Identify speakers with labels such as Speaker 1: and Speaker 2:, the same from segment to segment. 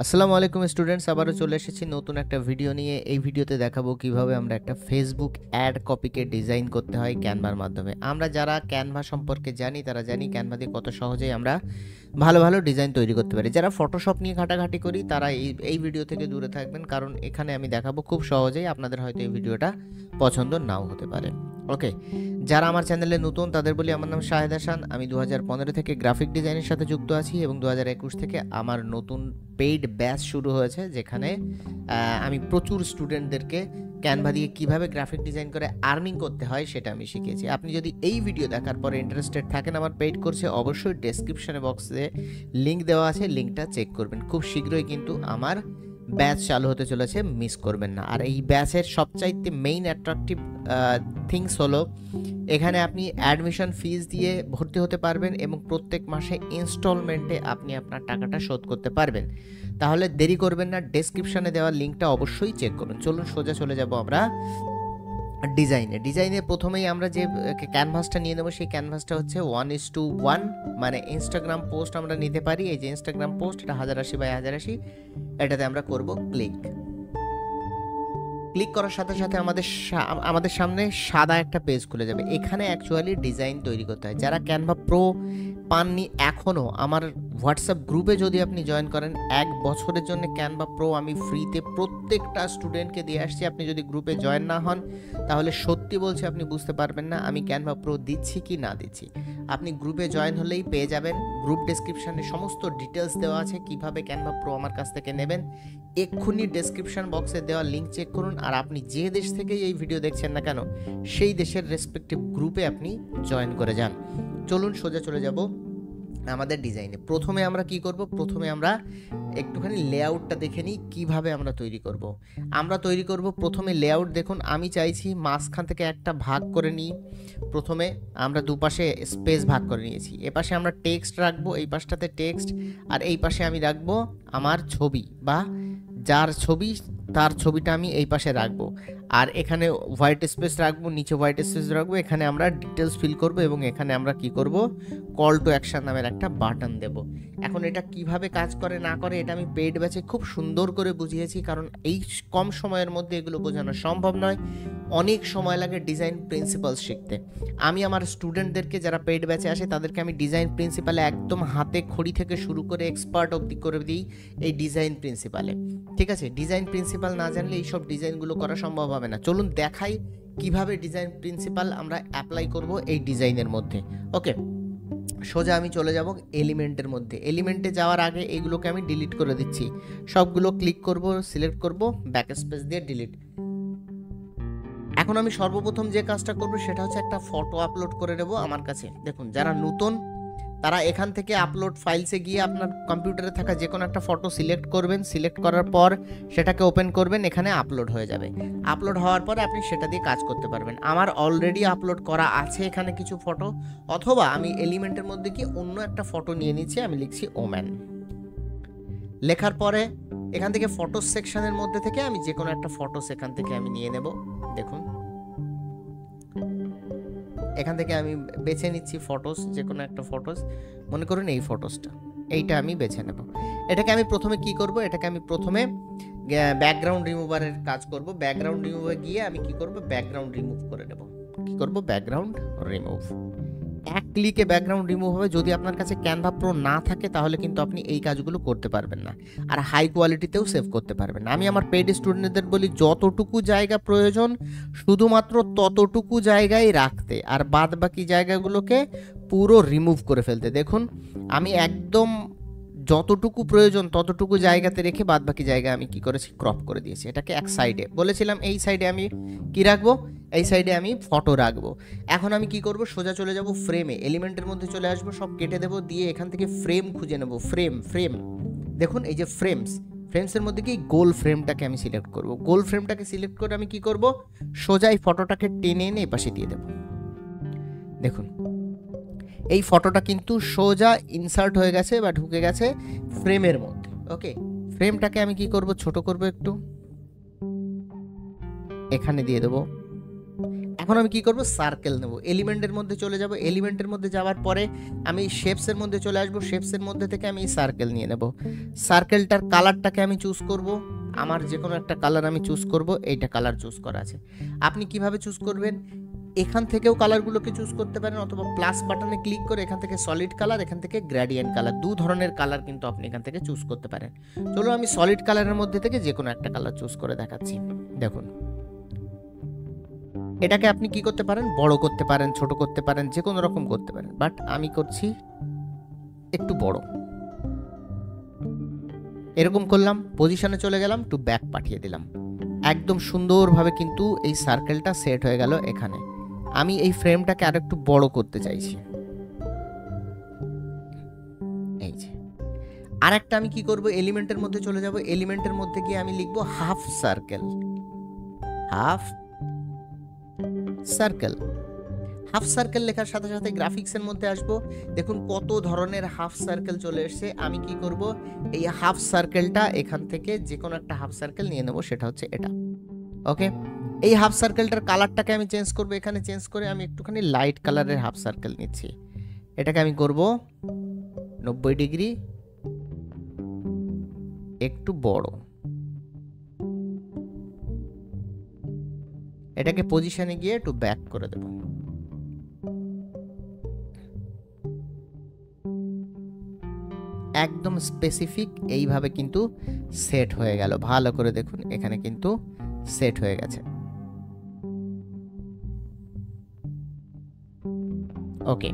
Speaker 1: আসসালামু আলাইকুম স্টুডেন্টস, আবারও চলে এসেছি নতুন একটা ভিডিও নিয়ে। এই ভিডিওতে দেখাবো কিভাবে আমরা একটা ফেসবুক অ্যাড কপিকে ডিজাইন করতে হয় ক্যানভার মাধ্যমে। আমরা যারা ক্যানভা সম্পর্কে জানি তারা জানি ক্যানভা দিয়ে কত সহজেই আমরা ভালো ভালো ডিজাইন তৈরি করতে পারি। যারা ফটোশপ নিয়ে ঘাটাঘাটি করি তারা এই ভিডিও থেকে দূরে থাকবেন, কারণ এখানে আমি দেখাবো খুব সহজেই। আপনাদের হয়তো এই ভিডিওটা পছন্দ নাও হতে পারে। ওকে, যারা আমার চ্যানেলে নতুন তাদের বলি, আমার নাম শাহেদ হাসান। আমি 2015 থেকে গ্রাফিক ডিজাইনের সাথে যুক্ত আছি এবং 2021 থেকে আমার নতুন পেইড ব্যাচ শুরু হয়েছে, যেখানে আমি প্রচুর স্টুডেন্টদেরকে ক্যানভা দিয়ে কিভাবে গ্রাফিক ডিজাইন করে আর্নিং করতে হয় সেটা আমি শিখিয়েছি। আপনি যদি এই ভিডিও দেখার পরে ইন্টারেস্টেড থাকেন আমার পেইড কোর্সে, অবশ্যই ডেসক্রিপশনে বক্সে লিঙ্ক দেওয়া আছে, লিঙ্কটা চেক করবেন। খুব শীঘ্রই কিন্তু আমার ব্যাচ চালু হতে চলেছে, মিস করবেন না। আর এই ব্যাচের সবচাইতে মেইন অ্যাট্রাকটিভ থিংস হলো এখানে আপনি অ্যাডমিশন ফিজ দিয়ে ভর্তি হতে পারবেন এবং প্রত্যেক মাসে ইনস্টলমেন্টে আপনি আপনার টাকাটা শোধ করতে পারবেন। তাহলে দেরি করবেন না, ডেসক্রিপশনে দেওয়া লিঙ্কটা অবশ্যই চেক করুন। চলুন সোজা চলে যাব আমরা ডিজাইনে প্রথমেই আমরা যে ক্যানভাসটা নিয়ে নেব, সেই ক্যানভাসটা হচ্ছে 1:1, মানে ইনস্টাগ্রাম পোস্ট আমরা নিতে পারি। এই যে ইনস্টাগ্রাম পোস্ট, এটা 1080x1080, এটাতে আমরা করব ক্লিক করার সাথে সাথে আমাদের সামনে সাদা একটা পেজ খুলে যাবে। এখানে অ্যাকচুয়ালি ডিজাইন তৈরি করতে হয়। যারা ক্যানভা প্রো পাননি এখনও, আমার হোয়াটসঅ্যাপ গ্রুপে যদি আপনি জয়েন করেন, 1 বছরের জন্য ক্যানভা প্রো আমি ফ্রিতে প্রত্যেকটা স্টুডেন্টকে দিয়ে আসছি। আপনি যদি গ্রুপে জয়েন না হন তাহলে সত্যি বলছি আপনি বুঝতে পারবেন না আমি ক্যানভা প্রো দিচ্ছি কি না দিচ্ছি। আপনি গ্রুপে জয়েন হলেই পেয়ে যাবেন। গ্রুপ ডেসক্রিপশনে সমস্ত ডিটেলস দেওয়া আছে কিভাবে ক্যানভা প্রো আমার কাছ থেকে নেবেন। এক্ষুনি ডেসক্রিপশন বক্সে দেওয়া লিঙ্ক চেক করুন, আর আপনি যে দেশ থেকে এই ভিডিও দেখছেন না কেন সেই দেশের রেসপেক্টিভ গ্রুপে আপনি জয়েন করে যান। চলুন সোজা চলে যাব আমাদের ডিজাইনে। প্রথমে আমরা কি করব, প্রথমে আমরা একটুখানি লেআউটটা দেখে নিই কিভাবে আমরা তৈরি করব। প্রথমে লেআউট দেখুন, আমি চাইছি মাঝখান থেকে একটা ভাগ করে নিই। প্রথমে আমরা দুপাশে স্পেস ভাগ করে নিয়েছি। এপাশে আমরা টেক্সট রাখবো, এই পাশটাতে টেক্সট, আর এই পাশে আমি রাখবো আমার ছবি, বা যার ছবি তার ছবিটা আমি এই পাশে রাখবো। আর এখানে হোয়াইট স্পেস রাখবো, নিচে হোয়াইট স্পেস রাখবো। এখানে আমরা ডিটেলস ফিল করব এবং এখানে আমরা কি করব, কল টু অ্যাকশন নামের একটা বাটন দেব। এখন এটা কিভাবে কাজ করে না করে এটা আমি পেইড ব্যাচে খুব সুন্দর করে বুঝিয়েছি, কারণ এই কম সময়ের মধ্যে এগুলো বোঝানো সম্ভব নয়। অনেক সময় লাগে ডিজাইন প্রিন্সিপালস শিখতে। আমি আমার স্টুডেন্টদেরকে যারা পেইড ব্যাচে আসে তাদেরকে আমি ডিজাইন প্রিন্সিপালে একদম হাতে খড়ি থেকে শুরু করে এক্সপার্ট অবধি করে দিই এই ডিজাইন প্রিন্সিপালে। ঠিক আছে, ডিজাইন প্রিন্সিপাল না জানলে এইসব ডিজাইনগুলো করা সম্ভব হবে না। চলুন দেখাই কিভাবে ডিজাইন প্রিন্সিপাল আমরা অ্যাপ্লাই করব এই ডিজাইনের মধ্যে। ওকে, সোজা আমি চলে যাব এলিমেন্টের মধ্যে। এলিমেন্টে যাওয়ার আগে এইগুলোকে আমি ডিলিট করে দিচ্ছি। সবগুলো ক্লিক করব, সিলেক্ট করব, ব্যাক স্পেস দিয়ে ডিলিট। এখন আমি সর্বপ্রথম যে কাজটা করব সেটা হচ্ছে একটা ফটো আপলোড করে নেব আমার কাছে। দেখুন, যারা নতুন তারা এখান থেকে আপলোড ফাইলসে গিয়ে আপনার কম্পিউটারে থাকা যে কোনো একটা ফটো সিলেক্ট করবেন। সিলেক্ট করার পর সেটাকে ওপেন করবেন, এখানে আপলোড হয়ে যাবে। আপলোড হওয়ার পরে আপনি সেটা দিয়ে কাজ করতে পারবেন। আমার অলরেডি আপলোড করা আছে এখানে কিছু ফটো, অথবা আমি এলিমেন্টের মধ্যে গিয়ে অন্য একটা ফটো নিয়ে নিচ্ছি। আমি লিখছি ওম্যান। লেখার পরে এখান থেকে ফটো সেকশনের মধ্যে থেকে আমি যে কোনো একটা ফটো এখান থেকে আমি নিয়ে নেব। দেখুন, এখান থেকে আমি বেছে নিচ্ছি ফটোস, যে কোনো একটা ফটোস। মনে করুন এই ফটোসটা, এইটা আমি বেছে নেব। এটাকে আমি প্রথমে কি করব, এটাকে আমি প্রথমে ব্যাকগ্রাউন্ড রিমুভারের কাজ করব। ব্যাকগ্রাউন্ড রিমুভারে গিয়ে আমি কি করব, ব্যাকগ্রাউন্ড রিমুভ করে নেব। কি করব, ব্যাকগ্রাউন্ড রিমুভ। এক ক্লিকে ব্যাকগ্রাউন্ড রিমুভ হবে। যদি আপনার কাছে ক্যানভা প্রো না থাকে তাহলে কিন্তু আপনি এই কাজগুলো করতে পারবেন না, আর হাই কোয়ালিটিতেও সেভ করতে পারবেন না। আমি আমার পেইড স্টুডেন্টদের বলি যতটুকু জায়গা প্রয়োজন শুধুমাত্র ততটুকু জায়গায় রাখতে, আর বাদ বাকি জায়গাগুলোকে পুরো রিমুভ করে ফেলতে। দেখুন, আমি একদম যতটুকু প্রয়োজন ততটুকু জায়গাতে রেখে বাদ বাকি জায়গা আমি কি করেছি, ক্রপ করে দিয়েছি। এটাকে এক সাইডে বলেছিলাম, এই সাইডে আমি কি রাখবো, এই সাইডে আমি ফটো রাখবো। এখন আমি কি করব, সোজা চলে যাব ফ্রেমে। এলিমেন্টের মধ্যে চলে আসবো, সব কেটে দেবো, দিয়ে এখান থেকে ফ্রেম খুঁজে নেব। ফ্রেম দেখুন, এই যে ফ্রেমসের মধ্যে কি গোল ফ্রেমটাকে আমি সিলেক্ট করব। গোল ফ্রেমটাকে সিলেক্ট করে আমি কি করব, সোজা এই ফটোটাকে টেনে এনে এই পাশে দিয়ে দেব। দেখুন, এই ফটোটা কিন্তু সোজা ইনসার্ট হয়ে গেছে বা ঢুকে গেছে ফ্রেমের মধ্যে। ওকে, ফ্রেমটাকে আমি কি করব, ছোট করব একটু, এখানে দিয়ে দেবো। এখন আমি কি করব, সার্কেল নেব, এলিমেন্টের মধ্যে চলে যাব, এলিমেন্টের মধ্যে যাওয়ার পরে আমি শেপসের মধ্যে চলে আসব, শেপসের মধ্যে থেকে আমি সার্কেল নিয়ে নেব। সার্কেলটার কালারটাকে আমি চুজ করব, আমার যে কোনো একটা কালার আমি চুজ করব, এইটা কালার চুজ করা আছে। আপনি কিভাবে চুজ করবেন, এখান থেকেও কালারগুলোকে চুজ করতে পারেন, অথবা প্লাস বাটনে ক্লিক করে এখান থেকে সলিড কালার, এখান থেকে গ্রেডিয়েন্ট কালার, দু ধরনের কালার কিন্তু আপনি এখান থেকে চুজ করতে পারেন। চলো আমি সলিড কালারের মধ্যে থেকে যে কোনো একটা কালার চুজ করে দেখাচ্ছি। দেখুন, এটাকে আপনি কি করতে পারেন, বড় করতে পারেন, ছোট করতে পারেন, যে কোনো রকম করতে পারেন, বাট আমি করছি একটু বড়। এরকম করলাম, পজিশনে চলে গেলাম, টু ব্যাক পাঠিয়ে দিলাম। একদম সুন্দরভাবে কিন্তু এই সার্কেলটা সেট হয়ে গেল এখানে। আমি এই ফ্রেমটাকে আর একটু বড় করতে চাইছি, এই যে। আর একটা আমি কি করব, এলিমেন্টের মধ্যে চলে যাব, এলিমেন্টের মধ্যে গিয়ে আমি লিখব half circle, half circle. Half circle লেখার সাথে সাথে গ্রাফিক্সের মধ্যে আসবো, দেখুন কত ধরনের হাফ সার্কেল চলে এসেছে। আমি কি করব, এই হাফ সার্কেলটা এখান থেকে যে কোনো একটা হাফ সার্কেল নিয়ে নেব, সেটা হচ্ছে এটা। ওকে, এই হাফ সার্কেলটার কালারটাকে আমি চেঞ্জ করব, এখানে চেঞ্জ করে আমি একটুখানি লাইট কালারের হাফ সার্কেল নিচ্ছি। এটাকে আমি করব 90 ডিগ্রি একটু বড়। এটাকে পজিশনে গিয়ে একটু ব্যাক করে দেব। একদম স্পেসিফিক এইভাবে কিন্তু সেট হয়ে গেল। ভালো করে দেখুন, এখানে কিন্তু সেট হয়ে গেছে। ওকে,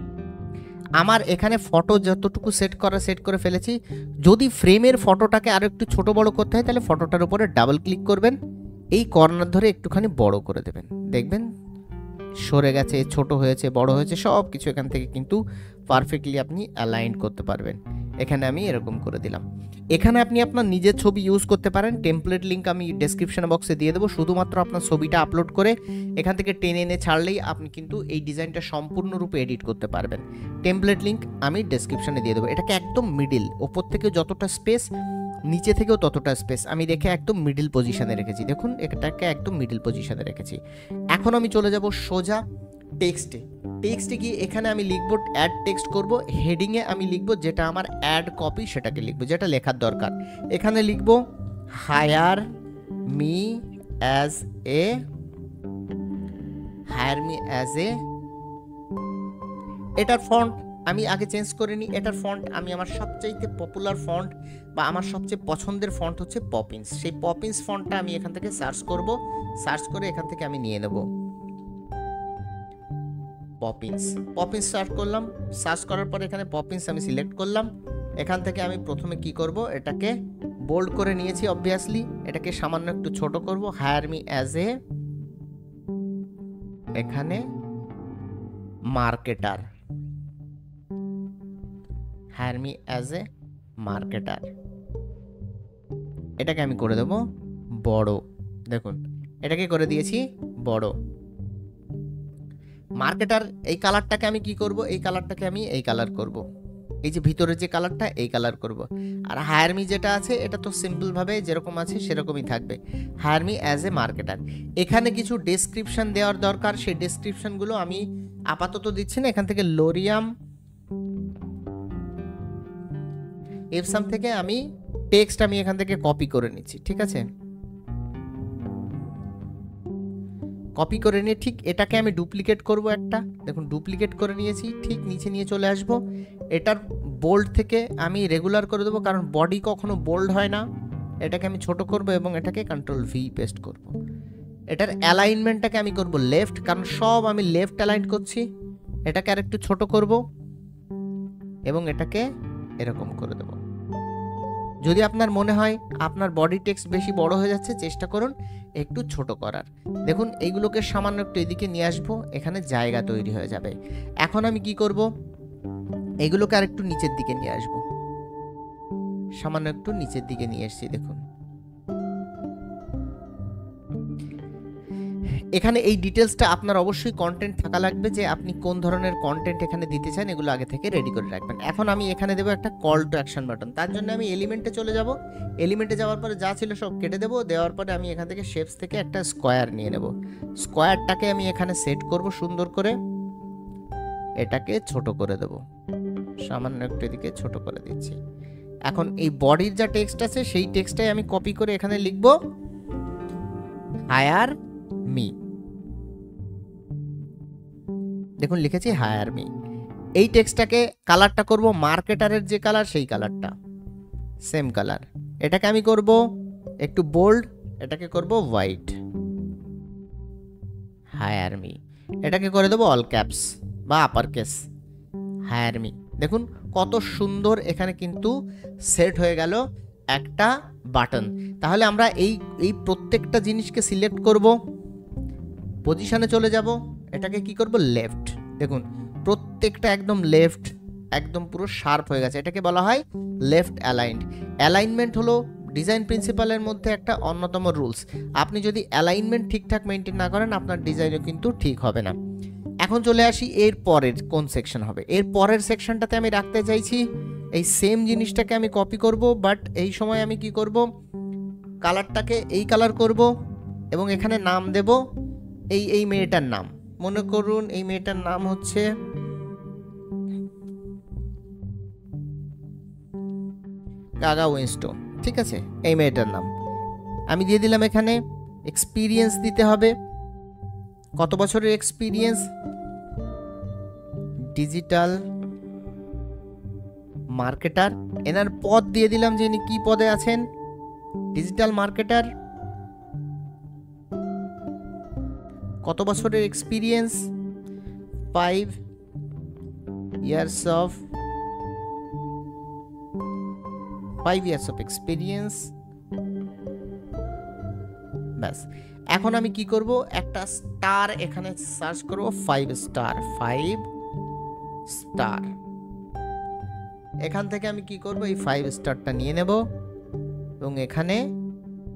Speaker 1: আমার এখানে ফটো যতটুকু সেট করে ফেলেছি। যদি ফ্রেমের ফটোটাকে আরো একটু ছোট বড় করতে হয়, তাহলে ফটোটার উপরে ডাবল ক্লিক করবেন, এই কর্নার ধরে একটুখানি বড় করে দেবেন, দেখবেন সরে গেছে, ছোট হয়েছে, বড় হয়েছে, সব কিছু এখান থেকে কিন্তু পারফেক্টলি আপনি অ্যালাইন করতে পারবেন। এখানে আমি এরকম করে দিলাম। এখানে আপনি আপনার নিজের ছবি ইউজ করতে পারেন, টেমপ্লেট লিঙ্ক আমি ডেসক্রিপশন বক্সে দিয়ে দেবো। শুধুমাত্র আপনার ছবিটা আপলোড করে এখান থেকে টেনে এনে ছাড়লেই আপনি কিন্তু এই ডিজাইনটা সম্পূর্ণরূপে এডিট করতে পারবেন। টেমপ্লেট লিঙ্ক আমি ডেসক্রিপশনে দিয়ে দেবো। এটাকে একদম মিডিল, ওপর থেকে যতটা স্পেস, নিচে থেকেও ততটা স্পেস আমি রেখে একদম মিডিল পজিশনে রেখেছি। দেখুন, এটাকে একদম মিডিল পজিশনে রেখেছি। এখন আমি চলে যাব সোজা টেক্সটে গিয়ে এখানে আমি লিখব, অ্যাড টেক্সট করব। হেডিংয়ে আমি লিখব যেটা আমার অ্যাড কপি, সেটাকে লিখব, যেটা লেখার দরকার। এখানে লিখব হায়ার মি অ্যাজ এ এটার ফন্ট আমি আগে চেঞ্জ করে নিই। এটার ফন্ট আমি আমার সবচাইতে পপুলার ফন্ট বা আমার সবচেয়ে পছন্দের ফন্ট হচ্ছে পপিন্স। সেই পপিন্স ফন্টটা আমি এখান থেকে সার্চ করব, সার্চ করে এখান থেকে আমি নিয়ে নেব পপিন্স সার্চ করলাম। সার্চ করার পর এখানে পপিন্স আমি সিলেক্ট করলাম। এখান থেকে আমি প্রথমে কি করব, এটাকে বোল্ড করে নিয়েছি অবভিয়াসলি। এটাকে সামান্য একটু ছোট করব, হায়ার মি অ্যাজ এ, এখানে marketer, higher me as a marketer. এটাকে আমি করে দেব বড়। দেখুন, এটাকে করে দিয়েছি বড়। মার্কেটার এই কালারটাকে আমি কি করব, এই কালারটাকে আমি এই কালার করব, এই যে ভিতরের যে কালারটা, এই কালার করব। আর হায়ার মি যেটা আছে, এটা তো সিম্পল ভাবে যেরকম আছে সেরকমই থাকবে, higher me as a marketer. এখানে কিছু ডেসক্রিপশন দেওয়ার দরকার, সেই ডেসক্রিপশনগুলো আমি আপাতত দিচ্ছি না। এখান থেকে লোরিয়াম এপসাম থেকে আমি টেক্সট আমি এখান থেকে কপি করে নিচ্ছি, ঠিক আছে। কপি করে নিয়ে ঠিক এটাকে আমি ডুপ্লিকেট করব একটা। দেখুন, ডুপ্লিকেট করে নিয়েছি, ঠিক নিচে নিয়ে চলে আসব। এটার বোল্ড থেকে আমি রেগুলার করে দেবো, কারণ বডি কখনো বোল্ড হয় না। এটাকে আমি ছোট করব এবং এটাকে কন্ট্রোল ভি পেস্ট করব। এটার অ্যালাইনমেন্টটাকে আমি করব লেফট, কারণ সব আমি লেফট অ্যালাইন করছি। এটাকে আর একটু ছোট করব এবং এটাকে এরকম করে দেব। যদি আপনার মনে হয় আপনার বডি টেক্সট বেশি বড় হয়ে যাচ্ছে, চেষ্টা করুন একটু ছোট করার। দেখুন, এইগুলোকে সামান্য একটু এদিকে নিয়ে আসবো, এখানে জায়গা তৈরি হয়ে যাবে। এখন আমি কি করব, এইগুলোকে আর একটু নিচের দিকে নিয়ে আসবো, সামান্য একটু নিচের দিকে নিয়ে এসেছি। দেখুন, এখানে এই ডিটেলসটা আপনার অবশ্যই কন্টেন্ট থাকা লাগবে, যে আপনি কোন ধরনের কন্টেন্ট এখানে দিতে চান, এগুলো আগে থেকে রেডি করে রাখবেন। এখন আমি এখানে দেবো একটা কল টু অ্যাকশন বাটন। তার জন্য আমি এলিমেন্টে চলে যাব। এলিমেন্টে যাওয়ার পরে যা ছিল সব কেটে দেবো। দেওয়ার পরে আমি এখান থেকে শেপস থেকে একটা স্কোয়ার নিয়ে নেব। স্কোয়ারটাকে আমি এখানে সেট করব সুন্দর করে, এটাকে ছোট করে দেব, সামান্য একটু এদিকে ছোট করে দিচ্ছি। এখন এই বডির যা টেক্সট আছে সেই টেক্সটটাই আমি কপি করে এখানে লিখব, হায়ার মি। দেখুন লিখেছি হায়ার মি। এই টেক্সটটাকে কালারটা করব মার্কেটারের যে কালার সেই কালারটা, সেম কালার। এটাকে আমি করব একটু বোল্ড, এটাকে করব হোয়াইট, হায়ার মি। এটাকে করে দেবো অল ক্যাপস বা আপার কেস, হায়ার মি। দেখুন কত সুন্দর এখানে কিন্তু সেট হয়ে গেল একটা বাটন। তাহলে আমরা এই প্রত্যেকটা জিনিসকে সিলেক্ট করব, পজিশনে চলে যাব, এটাকে কি করব লেফট। দেখুন প্রত্যেকটা একদম লেফট, একদম পুরো শার্প হয়ে গেছে। এটাকে বলা হয় লেফট অ্যালাইন্ড। অ্যালাইনমেন্ট হলো ডিজাইন প্রিন্সিপালের মধ্যে একটা অন্যতম রুলস। আপনি যদি অ্যালাইনমেন্ট ঠিকঠাক মেনটেন না করেন, আপনার ডিজাইনও কিন্তু ঠিক হবে না। এখন চলে আসি এর পরের কোন সেকশন হবে। এর পরের সেকশনটাতে আমি রাখতে চাইছি এই সেম জিনিসটাকে আমি কপি করব, বাট এই সময় আমি কি করব, কালারটাকে এই কালার করব এবং এখানে নাম দেব এই মেয়েটার নাম। মনে করুন এই মেয়েটার নাম হচ্ছে গাগা উইনস্টোন, ঠিক আছে, এই মেয়েটার নাম আমি দিয়ে দিলাম। এখানে এক্সপিরিয়েন্স দিতে হবে, কত বছরের এক্সপিরিয়েন্স, ডিজিটাল মার্কেটার। এনার পদ দিয়ে দিলাম যে ইনি কি পদে আছেন, ডিজিটাল মার্কেটার। কত বছরের এক্সপিরিয়েন্স, 5 years of experience। ব্যাস। এখন আমি কি করব, একটা স্টার এখানে সার্চ করব, 5 স্টার। এখান থেকে আমি কি করব, এই 5 স্টারটা নিয়ে নেব এবং এখানে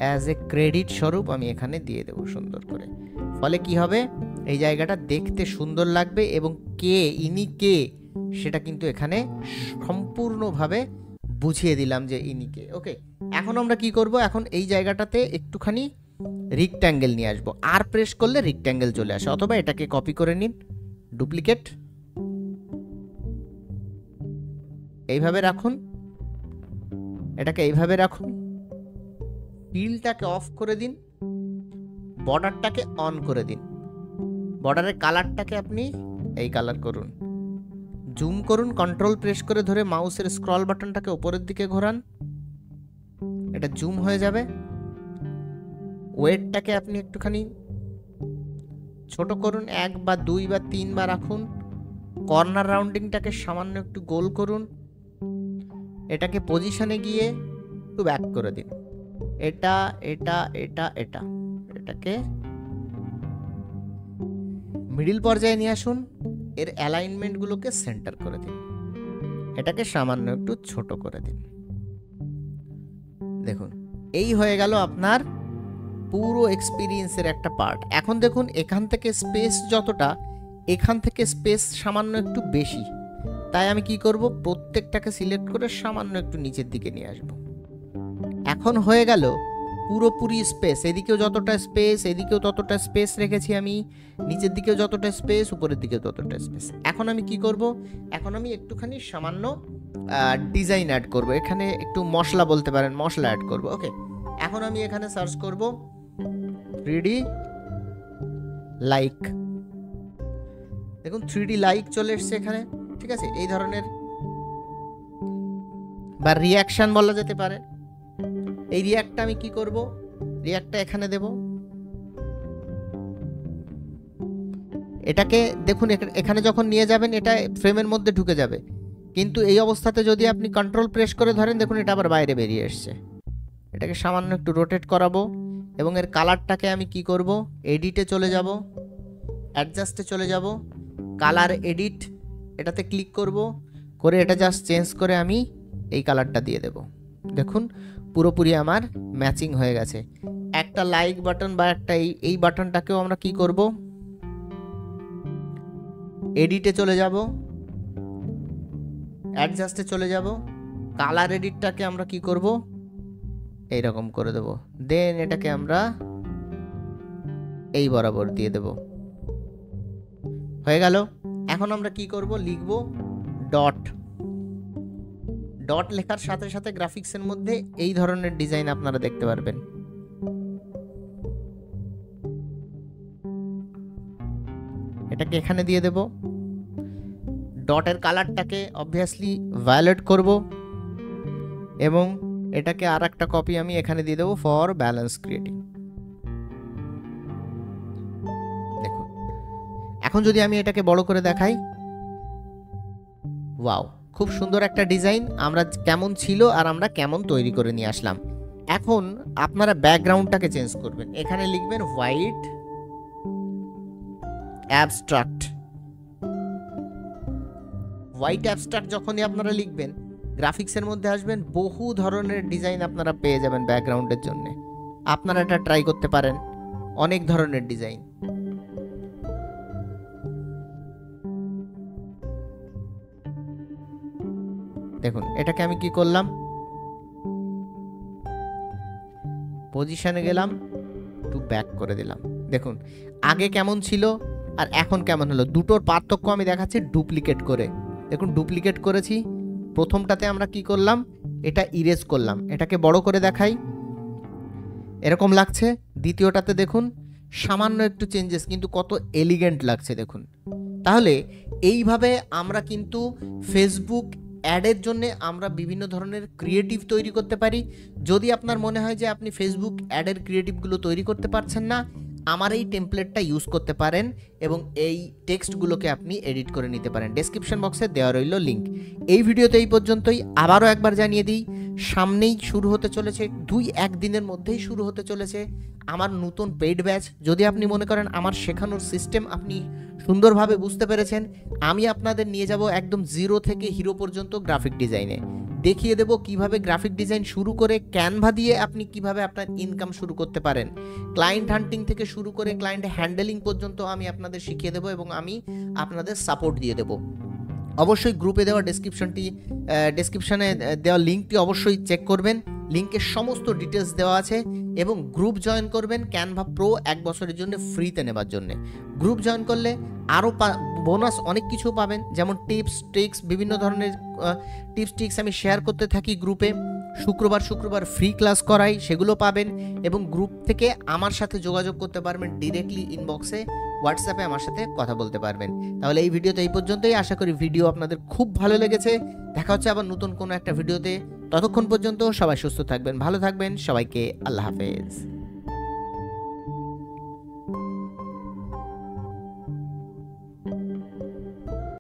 Speaker 1: অ্যাজ এ ক্রেডিট স্বরূপ আমি এখানে দিয়ে দেব সুন্দর করে। ফলে কি হবে, এই জায়গাটা দেখতে সুন্দর লাগবে এবং ইনি কে সেটা কিন্তু এখানে সম্পূর্ণভাবে বুঝিয়ে দিলাম যে ইনি কে। ওকে, এখন আমরা কি করব, এখন এই জায়গাটাতে একটুখানি রেক্ট্যাঙ্গেল নিয়ে আসবো। আর প্রেস করলে রেক্ট্যাঙ্গেল চলে আসে, অথবা এটাকে কপি করে নিন, ডুপ্লিকেট, এইভাবে রাখুন, এটাকে এইভাবে রাখুন, ফিলটাকে অফ করে দিন, বর্ডারটাকে অন করে দিন, বর্ডারের কালারটাকে আপনি এই কালার করুন, জুম করুন, কন্ট্রোল প্রেস করে ধরে মাউসের স্ক্রল বাটনটাকে উপরের দিকে ঘোরান, এটা জুম হয়ে যাবে। ওয়েটটাকে আপনি একটুখানি ছোট করুন, 1 বা 2 বা 3 বার রাখুন, কর্নার রাউন্ডিংটাকে সামান্য একটু গোল করুন, এটাকে পজিশনে গিয়ে একটু ব্যাক করে দিন, এটাকে মিডিল পর্যায়ে নিয়ে আসুন, এর অ্যালাইনমেন্টগুলোকে সেন্টার করে দিন, এটাকে সামান্য একটু ছোট করে দিন। দেখুন এই হয়ে গেল আপনার পুরো এক্সপিরিয়েন্সের একটা পার্ট। এখন দেখুন এখান থেকে স্পেস যতটা, এখান থেকে স্পেস সামান্য একটু বেশি, তাই আমি কি করব, প্রত্যেকটাকে সিলেক্ট করে সামান্য একটু নিচের দিকে নিয়ে আসব। এখন হয়ে গেল পুরোপুরি স্পেস, এদিকেও যতটা স্পেস, এদিকেও ততটা স্পেস রেখেছি আমি, নিচের দিকেও যতটা স্পেস, উপরের দিকেও ততটা স্পেস। এখন আমি কি করব, এখন আমি একটুখানি সামান্য ডিজাইন অ্যাড করব, এখানে একটু মশলা বলতে পারেন, মশলা অ্যাড করব। ওকে, এখন আমি এখানে সার্চ করব 3D লাইক। দেখুন 3D লাইক চলে এসছে এখানে, ঠিক আছে, এই ধরনের, বা রিয়াকশন বলা যেতে পারে। এই রিয়াক্টটা আমি কি করব, রিয়াক্টটা এখানে দেব, এটাকে দেখুন এখানে যখন নিয়ে যাবেন এটা ফ্রেমের মধ্যে ঢুকে যাবে, কিন্তু এই অবস্থাতে যদি আপনি কন্ট্রোল প্রেস করে ধরেন, দেখুন এটা আবার বাইরে বেরিয়ে এসছে। এটাকে সামান্য একটু রোটেট করাবো এবং এর কালারটাকে আমি কি করব, এডিটে চলে যাব, অ্যাডজাস্টে চলে যাব, কালার এডিট, এটাতে ক্লিক করব, করে এটা জাস্ট চেঞ্জ করে আমি এই কালারটা দিয়ে দেব। দেখুন পুরোপুরি আমার ম্যাচিং হয়ে গেছে। একটা লাইক বাটন বা একটা এই বাটনটাকেও আমরা কি করব, এডিটে চলে যাব, অ্যাডজাস্টে চলে যাব, কালার এডিটটাকে আমরা কি করব, এইরকম করে দেব, দেন এটাকে আমরা এই বরাবর দিয়ে দেব, হয়ে গেল। এখন আমরা কি করব, লিখব ডট। ডট লেখার সাথে সাথে গ্রাফিক্সের মধ্যে এই ধরনের ডিজাইন আপনারা দেখতে পারবেন। এটাকে এখানে দিয়ে দেব, ডটের কালারটাকে অবভিয়াসলি ভায়োলেট করব এবং এটাকে আর একটা কপি আমি এখানে দিয়ে দেবো ফর ব্যালেন্স ক্রিয়েটিং। দেখুন এখন যদি আমি এটাকে বড় করে দেখাই, ওয়াও, খুব সুন্দর একটা ডিজাইন আমরা কেমন ছিল আর আমরা কেমন তৈরি করে নিয়ে আসলাম। এখন আপনারা ব্যাকগ্রাউন্ডটাকে চেঞ্জ করবেন, এখানে লিখবেন হোয়াইট অ্যাবস্ট্রাক্ট। হোয়াইট অ্যাবস্ট্রাক্ট যখনই আপনারা লিখবেন, গ্রাফিক্সের মধ্যে আসবেন, বহু ধরনের ডিজাইন আপনারা পেয়ে যাবেন ব্যাকগ্রাউন্ডের জন্য। আপনারা এটা ট্রাই করতে পারেন, অনেক ধরনের ডিজাইন। দেখুন এটাকে আমি কি করলাম, পজিশনে গেলাম, একটু ব্যাক করে দিলাম। দেখুন আগে কেমন ছিল আর এখন কেমন হলো, দুটোর পার্থক্য আমি দেখাচ্ছি ডুপ্লিকেট করে। দেখুন ডুপ্লিকেট করেছি, প্রথমটাতে আমরা কি করলাম, এটা ইরেজ করলাম, এটাকে বড় করে দেখাই, এরকম লাগছে। দ্বিতীয়টাতে দেখুন সামান্য একটু চেঞ্জেস, কিন্তু কত এলিগেন্ট লাগছে দেখুন। তাহলে এইভাবে আমরা কিন্তু ফেসবুক অ্যাডের জন্য আমরা বিভিন্ন ধরনের ক্রিয়েটিভ তৈরি করতে পারি। যদি আপনার মনে হয় যে আপনি ফেসবুক অ্যাডের ক্রিয়েটিভগুলো তৈরি করতে পারছেন না, আমার এই টেমপ্লেটটা ইউজ করতে পারেন এবং এই টেক্সটগুলোকে আপনি এডিট করে নিতে পারেন। ডেসক্রিপশন বক্সে দেওয়া রইল লিঙ্ক। এই ভিডিওতে এই পর্যন্তই। আবারও একবার জানিয়ে দিই, সামনেই শুরু হতে চলেছে, 2-1 দিনের মধ্যেই শুরু হতে চলেছে আমার নতুন পেইড ব্যাচ। যদি আপনি মনে করেন আমার শেখানোর সিস্টেম আপনি সুন্দরভাবে বুঝতে পেরেছেন, আমি আপনাদের নিয়ে যাব একদম জিরো থেকে হিরো পর্যন্ত গ্রাফিক ডিজাইনে। দেখিয়ে দেব কিভাবে গ্রাফিক ডিজাইন শুরু করে ক্যানভা দিয়ে আপনি কিভাবে আপনার ইনকাম শুরু করতে পারেন। ক্লায়েন্ট হান্টিং থেকে শুরু করে ক্লায়েন্ট হ্যান্ডেলিং পর্যন্ত আমি আপনাদের শিখিয়ে দেব এবং আমি আপনাদের সাপোর্ট দিয়ে দেব। অবশ্যই গ্রুপে দেওয়া ডেসক্রিপশনে দেওয়া লিঙ্কটি অবশ্যই চেক করবেন, লিঙ্কের সমস্ত ডিটেলস দেওয়া আছে। এবং গ্রুপ জয়েন করবেন ক্যানভা প্রো 1 বছরের জন্য ফ্রিতে নেবার জন্য। গ্রুপ জয়েন করলে আরও বোনাস অনেক কিছু পাবেন, যেমন টিপস ট্রিক্স, বিভিন্ন ধরনের টিপস ট্রিক্স আমি শেয়ার করতে থাকি গ্রুপে। শুক্রবার ফ্রি ক্লাস করাই, সেগুলো পাবেন। এবং গ্রুপ থেকে আমার সাথে যোগাযোগ করতে পারবেন ডিরেক্টলি ইনবক্সে, হোয়াটসঅ্যাপে আমার সাথে কথা বলতে পারবেন। তাহলে এই ভিডিওতে এই পর্যন্তই। আশা করি ভিডিও আপনাদের খুব ভালো লেগেছে। দেখা হচ্ছে আবার নতুন কোনো একটা ভিডিওতে। ততক্ষণ পর্যন্ত সবাই সুস্থ থাকবেন, ভালো থাকবেন। সবাইকে আল্লাহ হাফেজ।